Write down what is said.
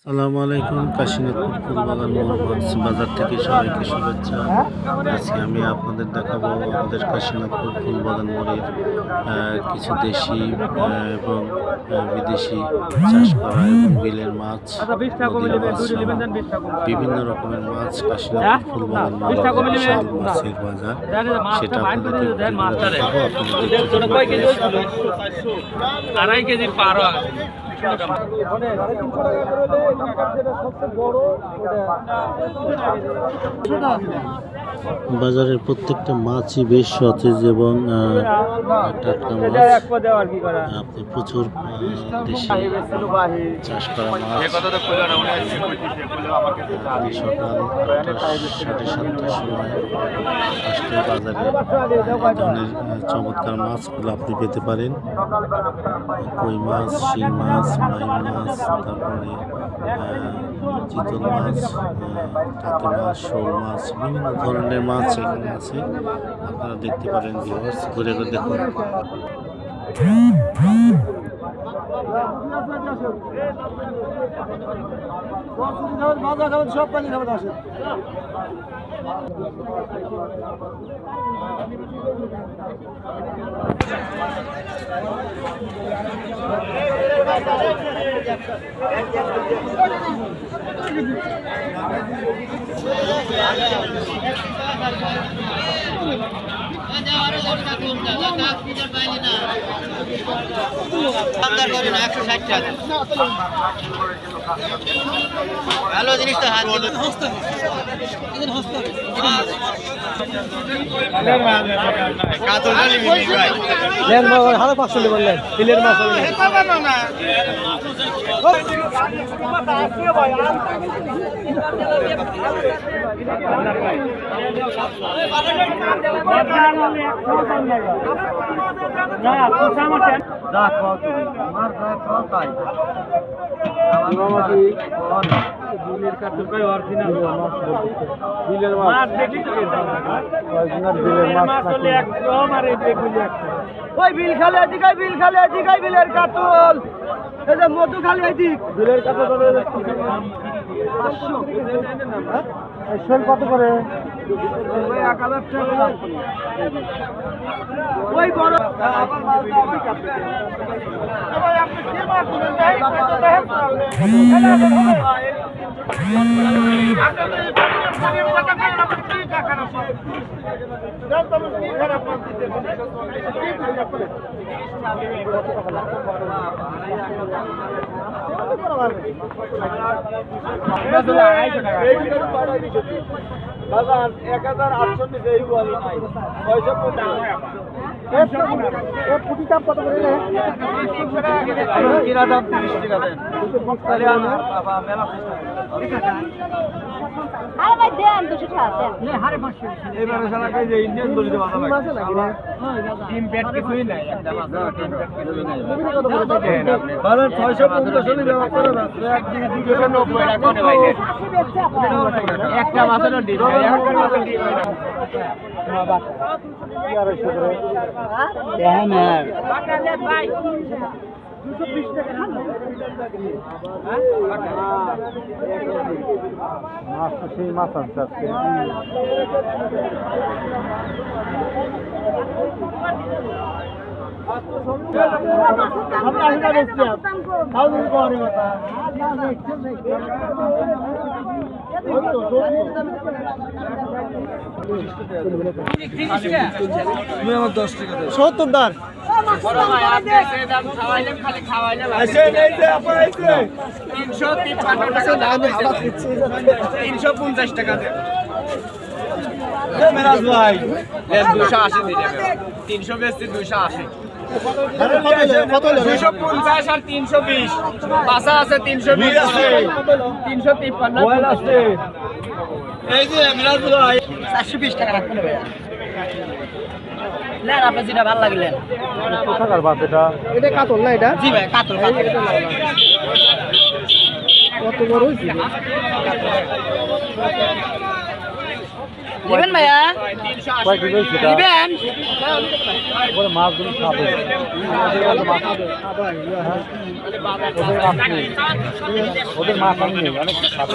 আসসালামু আলাইকুম। কাশীনাথপুর ফুলবাগান মোড় বাজার থেকে সবাইকে শুভেচ্ছা। আজকে আমি আপনাদের দেখাবো আমাদের কাশীনাথপুর ফুলবাগান মোড়ের কিছু দেশি এবং বিদেশি চাষ করা এবং বিলের মাছ, নদীর মাছ সহ বিভিন্ন রকমের মাছ কাশীনাথপুর ফুলবাগান মোড়ের বিশাল মাছের বাজার, সেটা আপনাদেরকে দেখাবো। বাজারের প্রত্যেকটা মাছই বেশ সতেজ এবং টাটকা মাছ। আপনি প্রচুর দেশি চাষ করা মাছ সকাল 7:30-7:30 সময় আসলে বাজারে এই ধরনের চমৎকার মাছগুলো আপনি পেতে পারেন। কই মাছ, শিং মাছ, বাইম মাছ, তারপরে চিতল মাছ, টাকি মাছ, শোল মাছ, বিভিন্ন ধরনের মাছ এখানে আছে। আপনারা দেখতে পারেন, ভিউয়ার্স ঘুরে ঘুরে দেখুন। সব পানি খাবার আসে। ভালো জিনিসটা হাজার 500 বললেন বিলের মাছ বিল খালে এদিকে বিল খালে এদিকে বিলের কাতল মধু খালি এদিক বিলের কাতল শোল কত করে? ওই বড় বাজার 1800 পুটি দাম কত করে? কিনা দাম 30 টাকা দেন। আরে ভাই দেন 200 টাকা দেন। এবারে সারা কই যে ইন্ডিয়ান দলিতে বাজা লাগে না টিম পেট কিছুই নাই, একটা মাছ টিম পেট কিছুই নাই। কত করে দেন আপনি? বাজার 650 হলে ব্যবহার করে না, একদিকে 290 টাকা কোনে ভাই দেন। একটা মাছের ডিম, একটা মাছের ডিম বাবা 250 করে। হ্যাঁ না বাটা দেন ভাই 220 টাকা মাছ তো সেই মাছ আছে আজকে। আমার 10 টাকা 70 দার 350 টাকা মেরাজ ভাই 280 দিলে 300 বেশি 280 250 আর 320 পাশা আছে 320 আছে 353 এই যে মেরাজ ভাই 420 টাকা রাখতে হবে না। আপনি যেটা ভালো লাগলেন কোথাকার বাস এটা কাতল না? এটা জি ভাই কাতল। কত বড় হইছে? নেবেন ভাইয়া নেবেন মাছগুলো খাবে ওদের মাছ আমি নেই অনেক খাবে